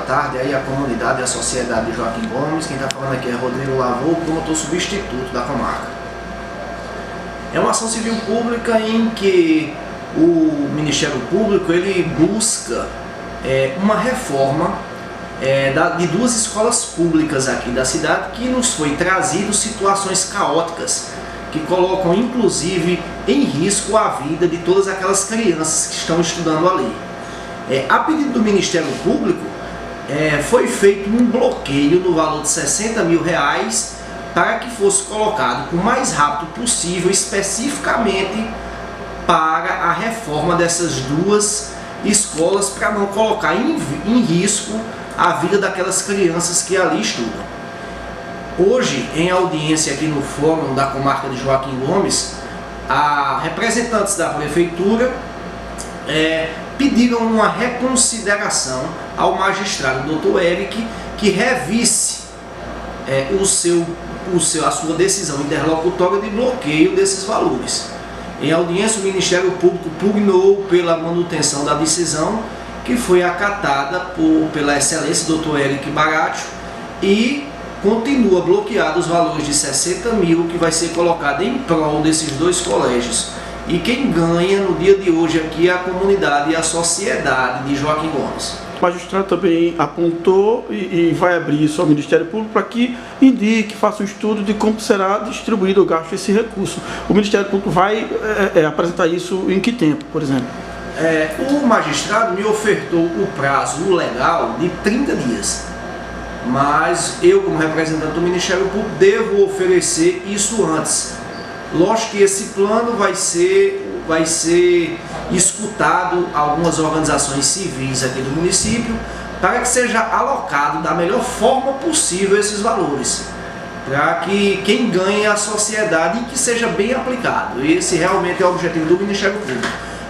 tarde aí a comunidade e a sociedade de Joaquim Gomes. Quem está falando aqui é Rodrigo Lavô, promotor substituto da comarca. É uma ação civil pública em que o Ministério Público ele busca uma reforma de duas escolas públicas aqui da cidade, que nos foi trazido situações caóticas que colocam inclusive em risco a vida de todas aquelas crianças que estão estudando ali. A pedido do Ministério Público foi feito um bloqueio no valor de R$60 mil para que fosse colocado o mais rápido possível, especificamente para a reforma dessas duas escolas, para não colocar em risco a vida daquelas crianças que ali estudam. Hoje, em audiência aqui no Fórum da Comarca de Joaquim Gomes, representantes da Prefeitura pediram uma reconsideração ao magistrado Dr. Eric que revisse a sua decisão interlocutória de bloqueio desses valores. Em audiência, o Ministério Público pugnou pela manutenção da decisão, que foi acatada pela excelência Dr. Eric Baratio, e continua bloqueado os valores de R$60 mil que vai ser colocado em prol desses dois colégios. E quem ganha no dia de hoje aqui é a comunidade e a sociedade de Joaquim Gomes. O magistrado também apontou e vai abrir isso ao Ministério Público para que indique, faça um estudo de como será distribuído o gasto desse recurso. O Ministério Público vai apresentar isso em que tempo, por exemplo? O magistrado me ofertou o prazo legal de 30 dias. Mas eu, como representante do Ministério Público, devo oferecer isso antes. Lógico que esse plano vai ser escutado algumas organizações civis aqui do município, para que seja alocado da melhor forma possível esses valores, para que quem ganhe é a sociedade e que seja bem aplicado. Esse realmente é o objetivo do Ministério Público,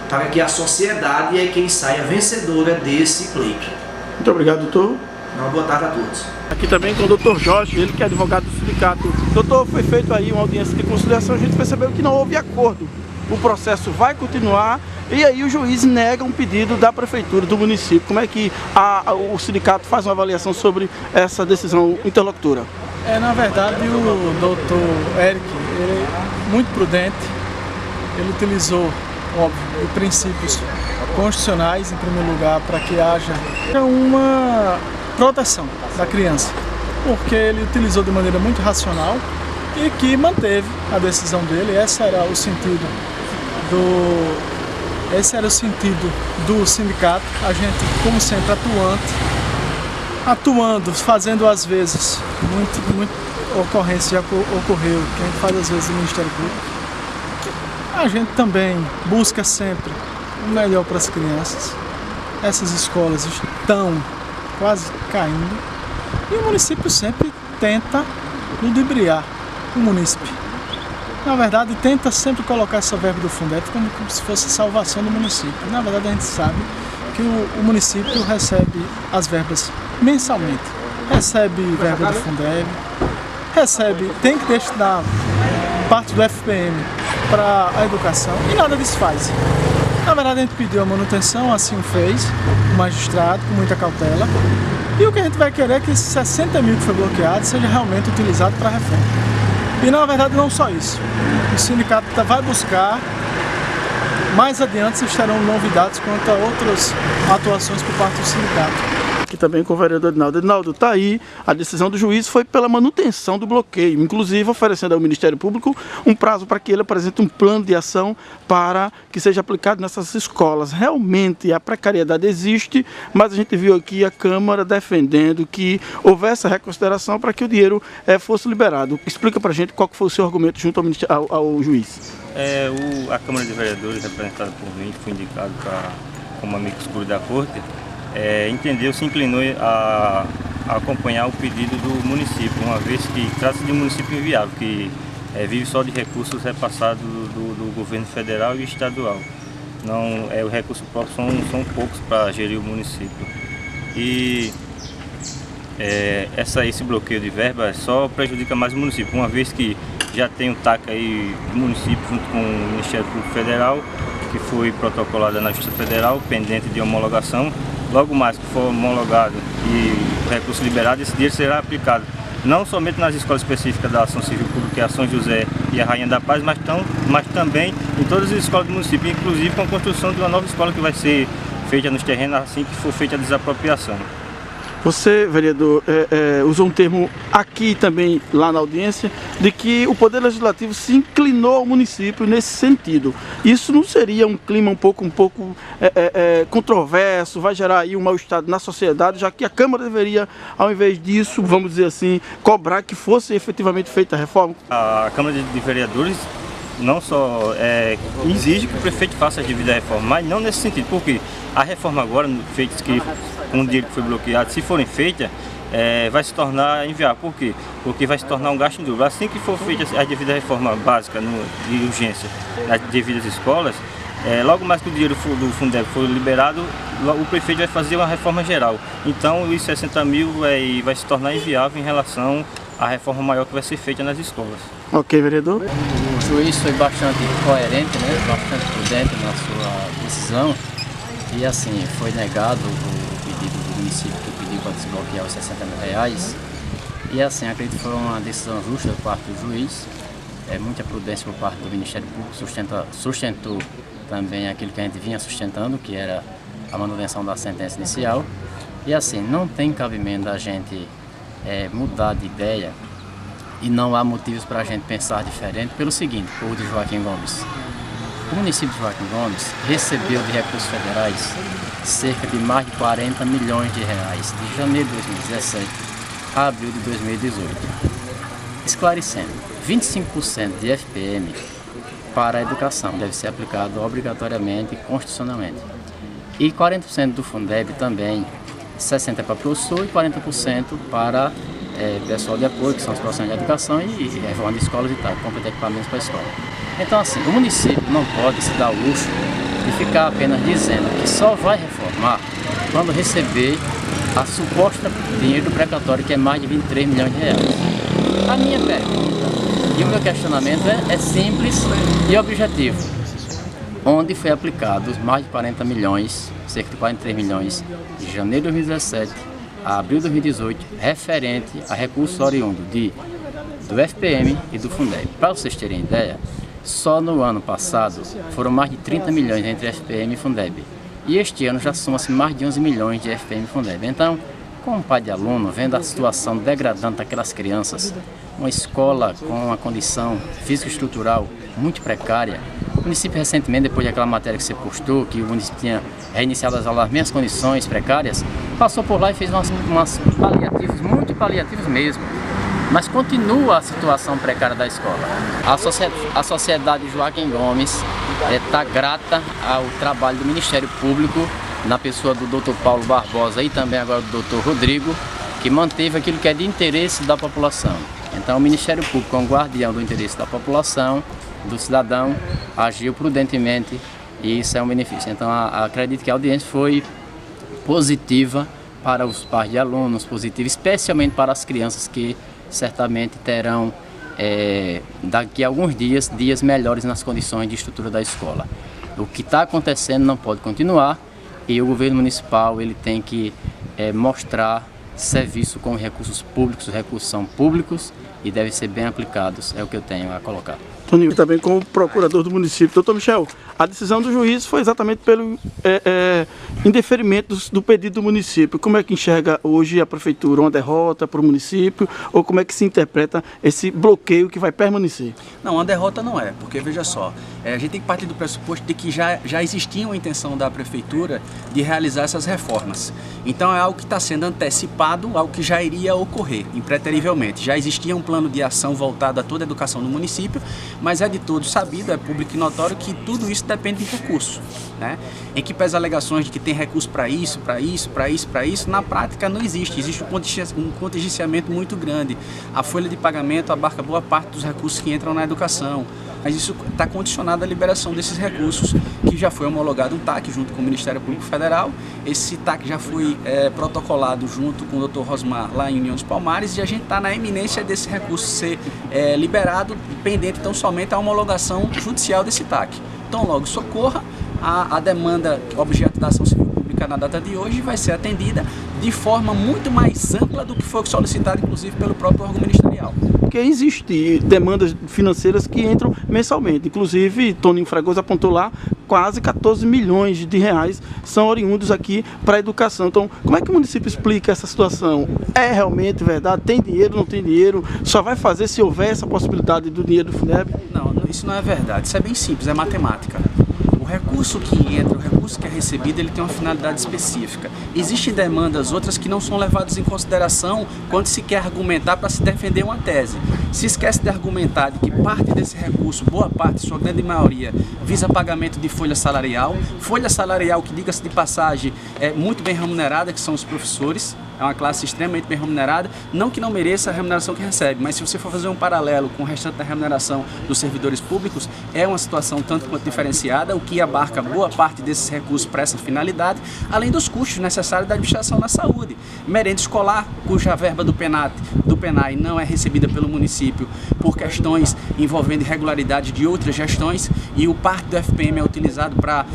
para que a sociedade é quem saia vencedora desse pleito. Muito obrigado, doutor. Uma boa tarde a todos. Aqui também com o Dr. Jorge, ele que é advogado do sindicato. Doutor, foi feito aí uma audiência de conciliação, a gente percebeu que não houve acordo. O processo vai continuar e aí o juiz nega um pedido da prefeitura, do município. Como é que o sindicato faz uma avaliação sobre essa decisão interlocutora? Na verdade, o doutor Eric, ele é muito prudente, ele utilizou, óbvio, princípios constitucionais, em primeiro lugar, para que haja uma proteção da criança, porque ele utilizou de maneira muito racional e que manteve a decisão dele. Esse era o sentido do sindicato. A gente, como sempre, atuando, fazendo às vezes, muita ocorrência já ocorreu, que a gente faz às vezes no Ministério Público. A gente também busca sempre o melhor para as crianças. Essas escolas estão quase caindo e o município sempre tenta ludibriar o munícipe. Na verdade, tenta sempre colocar essa verba do Fundeb como se fosse a salvação do município. Na verdade, a gente sabe que o município recebe as verbas mensalmente. Recebe verba do Fundeb, tem que destinar parte do FPM para a educação e nada disso faz. Na verdade, a gente pediu a manutenção, assim o fez, o magistrado, com muita cautela. E o que a gente vai querer é que esses R$60 mil que foi bloqueado seja realmente utilizado para a reforma. E na verdade não só isso. O sindicato vai buscar, mais adiante vocês terão novidades quanto a outras atuações por parte do sindicato. Aqui também com o vereador Edinaldo. Edinaldo, está aí, a decisão do juiz foi pela manutenção do bloqueio, inclusive oferecendo ao Ministério Público um prazo para que ele apresente um plano de ação para que seja aplicado nessas escolas. Realmente a precariedade existe, mas a gente viu aqui a Câmara defendendo que houvesse a reconsideração para que o dinheiro fosse liberado. Explica para a gente qual foi o seu argumento junto ao juiz. A Câmara de Vereadores, representada por mim, que foi indicado como amigo escuro da Corte, se inclinou a acompanhar o pedido do município, uma vez que trata-se de um município inviável, que vive só de recursos repassados do governo federal e estadual. Não, os recursos próprios são poucos para gerir o município. E esse bloqueio de verba só prejudica mais o município, uma vez que já tem o TAC aí do município junto com o Ministério Público Federal, que foi protocolada na Justiça Federal, pendente de homologação, logo mais que for homologado e o recurso liberado, esse dinheiro será aplicado não somente nas escolas específicas da Ação Civil Pública, que é a São José e a Rainha da Paz, mas também em todas as escolas do município, inclusive com a construção de uma nova escola que vai ser feita nos terrenos assim que for feita a desapropriação. Você, vereador, usou um termo aqui também, lá na audiência, de que o Poder Legislativo se inclinou ao município nesse sentido. Isso não seria um clima um pouco controverso, vai gerar aí um mal-estar na sociedade, já que a Câmara deveria, ao invés disso, vamos dizer assim, cobrar que fosse efetivamente feita a reforma? A Câmara de Vereadores não só exige que o prefeito faça a devida reforma, mas não nesse sentido, porque a reforma agora, feitas que com o dinheiro que foi bloqueado, se forem feitas, vai se tornar inviável. Por quê? Porque vai se tornar um gasto em dobro. Assim que for feita a devida reforma básica de urgência nas devidas escolas, logo mais que o dinheiro do Fundeb for liberado, o prefeito vai fazer uma reforma geral. Então, os 60 mil vai se tornar inviável em relação à reforma maior que vai ser feita nas escolas. Ok, vereador. O juiz foi bastante coerente, né? Bastante prudente na sua decisão. E assim, foi negado o pedido do município que pediu para desbloquear os 60 mil reais. E assim, acredito que foi uma decisão justa por parte do juiz. Muita prudência por parte do Ministério Público, sustentou também aquilo que a gente vinha sustentando, que era a manutenção da sentença inicial. E assim, não tem cabimento a gente mudar de ideia e não há motivos para a gente pensar diferente pelo seguinte, povo de Joaquim Gomes. O município de Joaquim Gomes recebeu de recursos federais cerca de mais de 40 milhões de reais de janeiro de 2017 a abril de 2018. Esclarecendo, 25% de FPM para a educação deve ser aplicado obrigatoriamente e constitucionalmente. E 40% do Fundeb também, 60% para professor e 40% para pessoal de apoio, que são os profissionais de educação e reforma de escolas e tal, compra de equipamentos para a escola. Então assim, o município não pode se dar o luxo de ficar apenas dizendo que só vai reformar quando receber a suposta dinheiro do precatório, que é mais de 23 milhões de reais. A minha pergunta e o meu questionamento é simples e objetivo. Onde foi aplicado os mais de 40 milhões, cerca de 43 milhões, de janeiro de 2017 a abril de 2018, referente a recursos oriundos do FPM e do Fundeb? Para vocês terem ideia, só no ano passado foram mais de 30 milhões entre FPM e Fundeb. E este ano já soma-se mais de 11 milhões de FPM e Fundeb. Então, como pai de aluno, vendo a situação degradante daquelas crianças, uma escola com uma condição físico-estrutural muito precária, o município recentemente, depois daquela matéria que você postou, que o município tinha reiniciado as aulas nas mesmas condições precárias, passou por lá e fez umas paliativos, muito paliativos mesmo. Mas continua a situação precária da escola. A sociedade Joaquim Gomes está grata ao trabalho do Ministério Público, na pessoa do Dr. Paulo Barbosa e também agora do Dr. Rodrigo, que manteve aquilo que é de interesse da população. Então o Ministério Público, como guardião do interesse da população, do cidadão, agiu prudentemente e isso é um benefício. Então acredito que a audiência foi positiva para os pais de alunos, positiva especialmente para as crianças que certamente terão daqui a alguns dias melhores nas condições de estrutura da escola. O que está acontecendo não pode continuar e o governo municipal ele tem que mostrar serviço com recursos públicos, os recursos são públicos e devem ser bem aplicados, é o que eu tenho a colocar. Toninho, também como procurador do município. Doutor Michel, a decisão do juiz foi exatamente pelo indeferimento do pedido do município. Como é que enxerga hoje a prefeitura? Uma derrota para o município? Ou como é que se interpreta esse bloqueio que vai permanecer? Não, uma derrota não é, porque veja só, a gente tem que partir do pressuposto de que já existia uma intenção da prefeitura de realizar essas reformas. Então é algo que está sendo antecipado, algo que já iria ocorrer, impreterivelmente. Já existia um plano de ação voltado a toda a educação no município, mas é de todos sabido, é público e notório que tudo isso depende de recurso, né? Em que pese alegações de que tem recurso para isso, na prática não existe. Existe um contingenciamento muito grande. A folha de pagamento abarca boa parte dos recursos que entram na educação, mas isso está condicionado à liberação desses recursos, que já foi homologado um TAC junto com o Ministério Público Federal. Esse TAC já foi protocolado junto com o Dr. Rosmar lá em União dos Palmares e a gente está na iminência desse recurso ser liberado, pendente então somente a homologação judicial desse TAC. Então logo socorra, a demanda objeto da ação civil pública na data de hoje vai ser atendida de forma muito mais ampla do que foi solicitado, inclusive, pelo próprio órgão ministerial. Porque existem demandas financeiras que entram mensalmente. Inclusive, Toninho Fragoso apontou lá, quase 14 milhões de reais são oriundos aqui para a educação. Então, como é que o município explica essa situação? É realmente verdade? Tem dinheiro, não tem dinheiro? Só vai fazer se houver essa possibilidade do dinheiro do Fundeb? Não, isso não é verdade. Isso é bem simples, é matemática. O recurso que entra, o recurso que é recebido, ele tem uma finalidade específica. Existem demandas outras que não são levadas em consideração quando se quer argumentar para se defender uma tese. Se esquece de argumentar de que parte desse recurso, boa parte, sua grande maioria, visa pagamento de folha salarial que, diga-se de passagem, é muito bem remunerada, que são os professores. É uma classe extremamente bem remunerada, não que não mereça a remuneração que recebe, mas se você for fazer um paralelo com o restante da remuneração dos servidores públicos, é uma situação tanto quanto diferenciada, o que abarca boa parte desses recursos para essa finalidade, além dos custos necessários da administração na saúde. Merenda escolar, cuja verba do PENAI não é recebida pelo município por questões envolvendo irregularidade de outras gestões, e o parte do FPM é utilizado para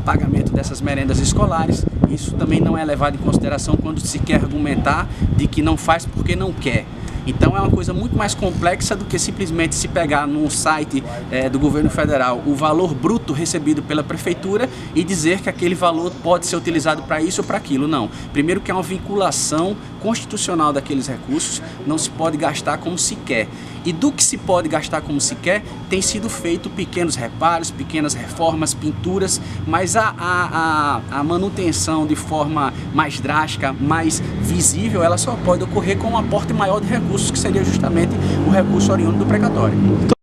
pagamento dessas merendas escolares. Isso também não é levado em consideração quando se quer argumentar de que não faz porque não quer. Então é uma coisa muito mais complexa do que simplesmente se pegar num site do governo federal o valor bruto recebido pela prefeitura e dizer que aquele valor pode ser utilizado para isso ou para aquilo. Não. Primeiro que é uma vinculação constitucional daqueles recursos, não se pode gastar como se quer. E do que se pode gastar como se quer, tem sido feito pequenos reparos, pequenas reformas, pinturas, mas a manutenção de forma mais drástica, mais visível, ela só pode ocorrer com um aporte maior de recursos, que seria justamente o recurso oriundo do precatório.